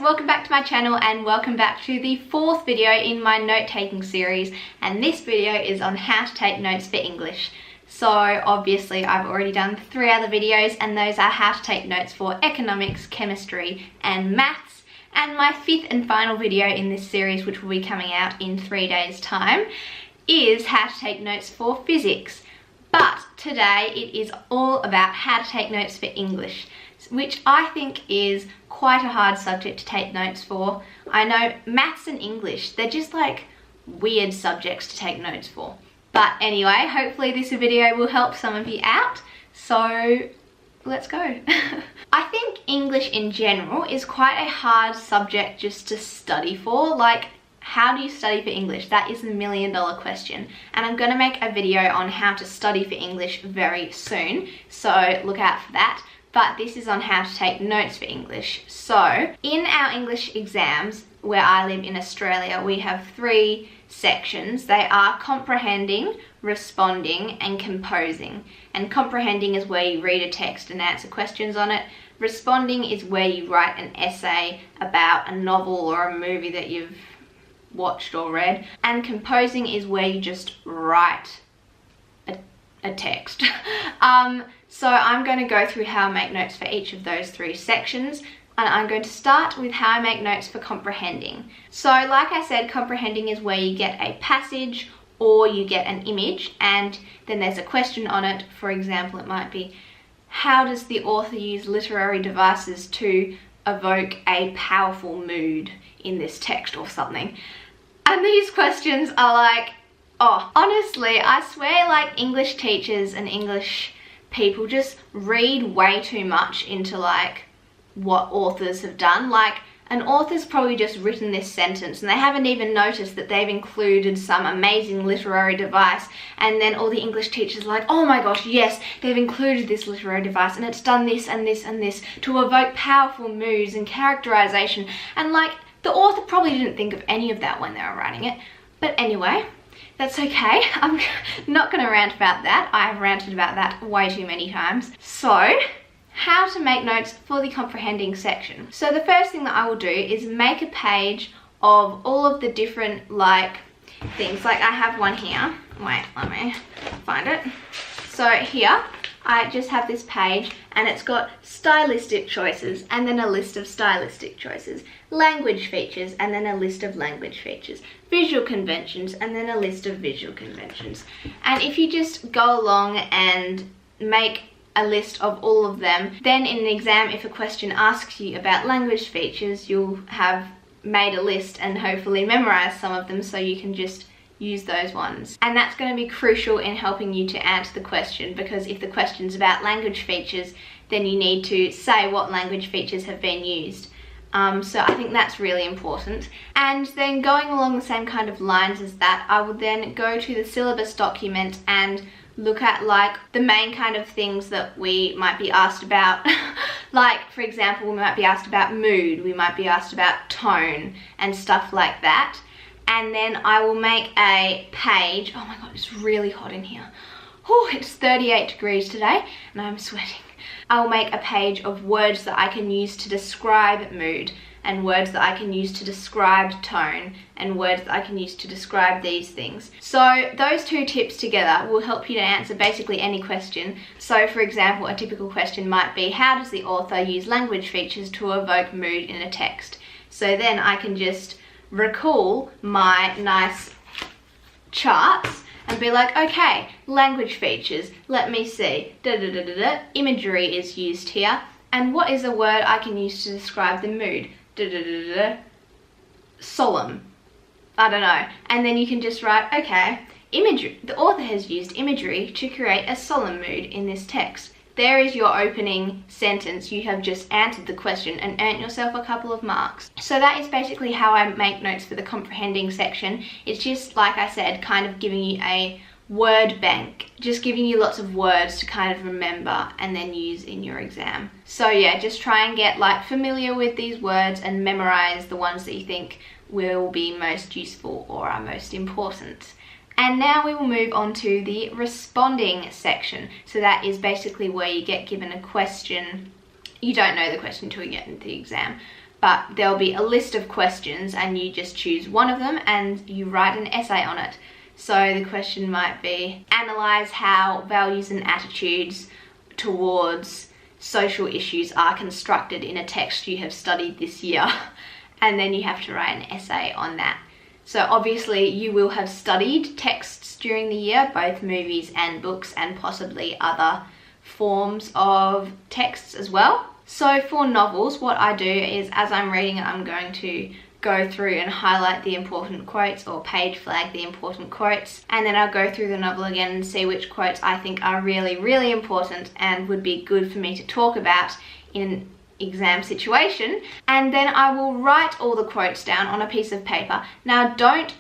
welcome back to my channel and welcome back to the fourth video in my note-taking series, and this video is on how to take notes for English. So obviously I've already done 3 other videos, and those are how to take notes for economics, chemistry and maths, and my 5th and final video in this series, which will be coming out in 3 days time, is how to take notes for physics. But today it is all about how to take notes for English, which I think is quite a hard subject to take notes for. I know maths and English, they're just like weird subjects to take notes for. But anyway, hopefully this video will help some of you out. So let's go. I think English in general is quite a hard subject just to study for. Like, how do you study for English? That is the $1 million question. And I'm gonna make a video on how to study for English very soon, so look out for that. But this is on how to take notes for English. So in our English exams, where I live in Australia, we have 3 sections. They are comprehending, responding and composing. And comprehending is where you read a text and answer questions on it. Responding is where you write an essay about a novel or a movie that you've watched or read. And composing is where you just write a text. So I'm going to go through how I make notes for each of those 3 sections, and I'm going to start with how I make notes for comprehending. So like I said, comprehending is where you get a passage or you get an image and then there's a question on it. For example, it might be, how does the author use literary devices to evoke a powerful mood in this text or something? And these questions are like, oh, honestly, I swear, like, English teachers and English people just read way too much into like what authors have done. Like, an author's probably just written this sentence and they haven't even noticed that they've included some amazing literary device, and then all the English teachers are like, oh my gosh, yes, they've included this literary device and it's done this and this and this to evoke powerful moods and characterization. And like, the author probably didn't think of any of that when they were writing it. But anyway, that's okay. I'm not going to rant about that. I've ranted about that way too many times. So, how to make notes for the comprehending section. So the first thing that I will do is make a page of all of the different like things. Like, I have one here. Wait, let me find it. So here, I just have this page and it's got stylistic choices and then a list of stylistic choices, language features and then a list of language features, visual conventions and then a list of visual conventions. And if you just go along and make a list of all of them, then in an exam, if a question asks you about language features, you'll have made a list and hopefully memorize some of them so you can just use those ones. And that's going to be crucial in helping you to answer the question, because if the question's about language features, then you need to say what language features have been used. So I think that's really important. And then going along the same kind of lines as that, I will then go to the syllabus document and look at like the main kind of things that we might be asked about. Like, for example, we might be asked about mood, we might be asked about tone and stuff like that. And then I will make a page. Oh my god, it's really hot in here. Oh, it's 38 degrees today and I'm sweating. I will make a page of words that I can use to describe mood, and words that I can use to describe tone, and words that I can use to describe these things. So those 2 tips together will help you to answer basically any question. So for example, a typical question might be, how does the author use language features to evoke mood in a text? So then I can just recall my nice charts and be like, okay, language features, let me see, imagery is used here, and what is a word I can use to describe the mood? Solemn, I don't know. And then you can just write, okay, imagery, the author has used imagery to create a solemn mood in this text. There is your opening sentence. You have just answered the question and earned yourself a couple of marks. So that is basically how I make notes for the comprehending section. It's just, like I said, kind of giving you a word bank, just giving you lots of words to kind of remember and then use in your exam. So yeah, just try and get like familiar with these words and memorize the ones that you think will be most useful or are most important. And now we will move on to the responding section. So that is basically where you get given a question. You don't know the question until you get into the exam. but there'll be a list of questions and you just choose one of them and you write an essay on it. So the question might be, analyze how values and attitudes towards social issues are constructed in a text you have studied this year. And then you have to write an essay on that. So obviously you will have studied texts during the year, both movies and books and possibly other forms of texts as well. So for novels, what I do is as I'm reading it, I'm going to go through and highlight the important quotes or page flag the important quotes, and then I'll go through the novel again and see which quotes I think are really, really important and would be good for me to talk about in an exam situation. And then I will write all the quotes down on a piece of paper. Now don't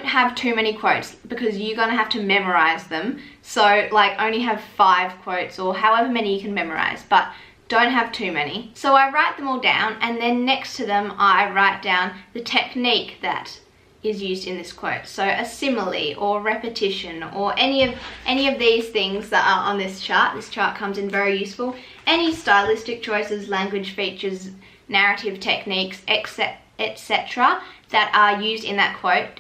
have too many quotes because you're gonna have to memorize them. So like only have 5 quotes or however many you can memorize, but don't have too many. So I write them all down, and then next to them I write down the technique that is used in this quote. So a simile or repetition or any of these things that are on this chart. This chart comes in very useful. Any stylistic choices, language features, narrative techniques, etc. that are used in that quote,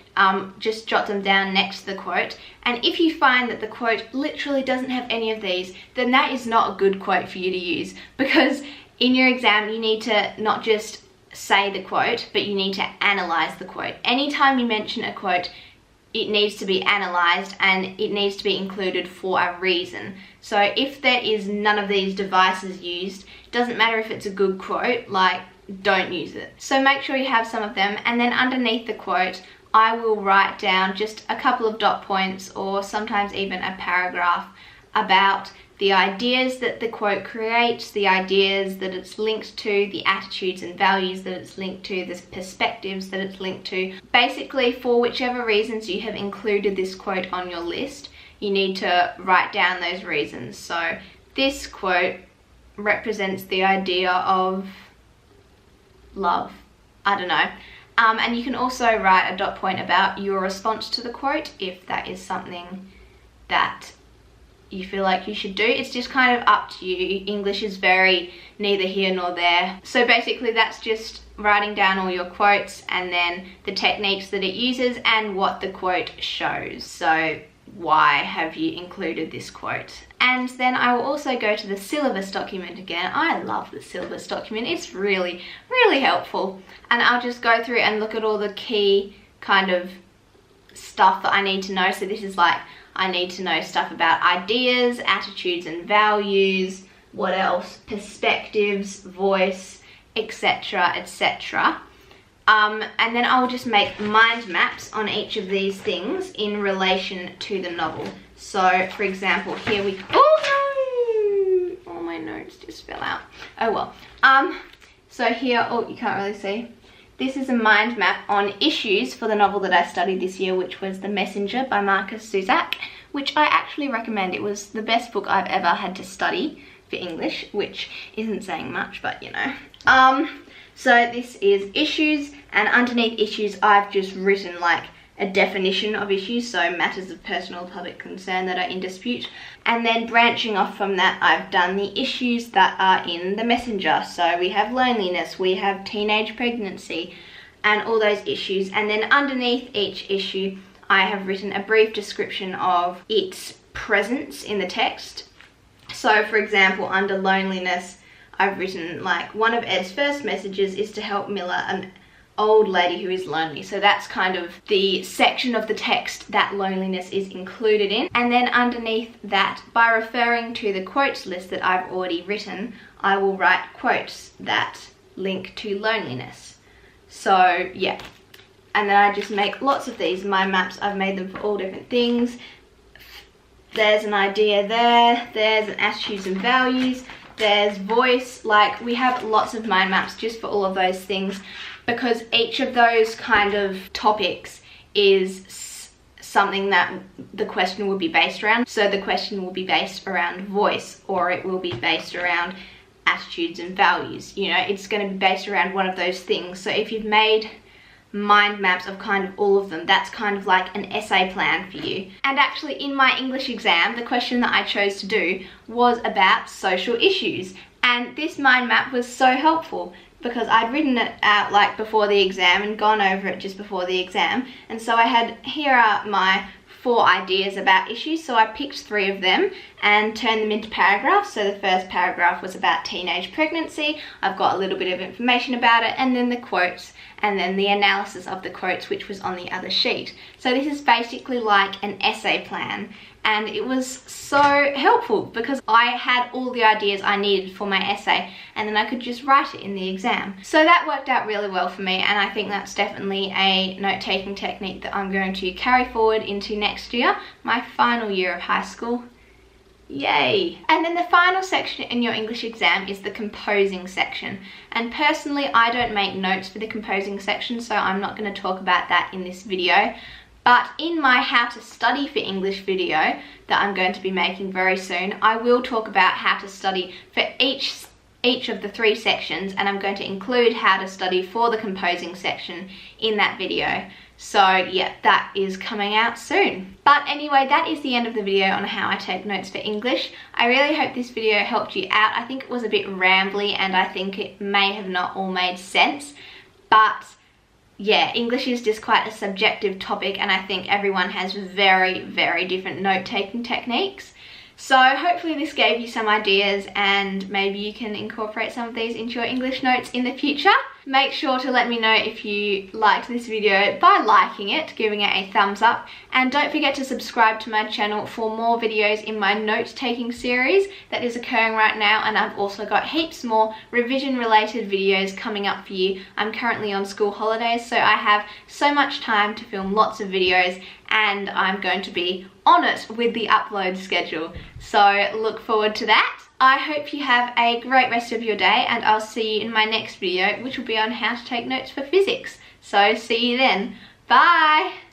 just jot them down next to the quote. And if you find that the quote literally doesn't have any of these, then that is not a good quote for you to use, because in your exam you need to not just say the quote, but you need to analyze the quote. Anytime you mention a quote, it needs to be analyzed and it needs to be included for a reason. So if there is none of these devices used, it doesn't matter if it's a good quote, like don't use it. So make sure you have some of them, and then underneath the quote I will write down just a couple of dot points or sometimes even a paragraph about the ideas that the quote creates, the ideas that it's linked to, the attitudes and values that it's linked to, the perspectives that it's linked to. Basically, for whichever reasons you have included this quote on your list, you need to write down those reasons. So this quote represents the idea of love. I don't know. And you can also write a dot point about your response to the quote if that is something that you feel like you should do. It's just kind of up to you. English is very neither here nor there. So basically that's just writing down all your quotes and then the techniques that it uses and what the quote shows. So why have you included this quote? And then I will also go to the syllabus document again. I love the syllabus document. It's really, really helpful. And I'll just go through and look at all the key kind of stuff that I need to know. So this is like, I need to know stuff about ideas, attitudes and values, what else? Perspectives, voice, etc, etc. And then I'll just make mind maps on each of these things in relation to the novel. So for example, here we, oh no, all my notes just fell out. Oh well. So here, oh, you can't really see. This is a mind map on issues for the novel that I studied this year, which was The Messenger by Marcus Zusak, which I actually recommend. It was the best book I've ever had to study for English, which isn't saying much, but you know. So this is issues, and underneath issues I've just written like a definition of issues, so matters of personal or public concern that are in dispute. And then branching off from that, I've done the issues that are in The Messenger. So we have loneliness, we have teenage pregnancy, and all those issues. And then underneath each issue, I have written a brief description of its presence in the text. So for example, under loneliness, I've written like, one of Ed's first messages is to help Miller, an old lady who is lonely. So that's kind of the section of the text that loneliness is included in. And then underneath that, by referring to the quotes list that I've already written, I will write quotes that link to loneliness. So yeah, and then I just make lots of these mind maps. I've made them for all different things. There's an idea there, there's an attitudes and values, there's voice. Like, we have lots of mind maps just for all of those things, because each of those kind of topics is something that the question will be based around. So the question will be based around voice, or it will be based around attitudes and values. You know, it's going to be based around one of those things. So if you've made mind maps of kind of all of them, that's kind of like an essay plan for you. And actually in my English exam, the question that I chose to do was about social issues. And this mind map was so helpful, because I'd written it out like before the exam and gone over it just before the exam, and so I had, here are my 4 ideas about issues, so I picked 3 of them and turned them into paragraphs. So the first paragraph was about teenage pregnancy. I've got a little bit of information about it, and then the quotes, and then the analysis of the quotes, which was on the other sheet. So this is basically like an essay plan, and it was so helpful because I had all the ideas I needed for my essay, and then I could just write it in the exam. So that worked out really well for me, and I think that's definitely a note-taking technique that I'm going to carry forward into next year, my final year of high school. Yay! And then the final section in your English exam is the composing section. And personally, I don't make notes for the composing section, so I'm not going to talk about that in this video. But in my how to study for English video that I'm going to be making very soon, I will talk about how to study for each of the 3 sections, and I'm going to include how to study for the composing section in that video. So yeah, that is coming out soon. But anyway, that is the end of the video on how I take notes for English. I really hope this video helped you out. I think it was a bit rambly, and I think it may have not all made sense, but yeah, English is just quite a subjective topic, and I think everyone has very, very different note-taking techniques. So hopefully this gave you some ideas, and maybe you can incorporate some of these into your English notes in the future. Make sure to let me know if you liked this video by liking it, giving it a thumbs up, and don't forget to subscribe to my channel for more videos in my note-taking series that is occurring right now, and I've also got heaps more revision-related videos coming up for you. I'm currently on school holidays, so I have so much time to film lots of videos, and I'm going to be on it with the upload schedule. So look forward to that. I hope you have a great rest of your day, and I'll see you in my next video, which will be on how to take notes for physics. So see you then. Bye!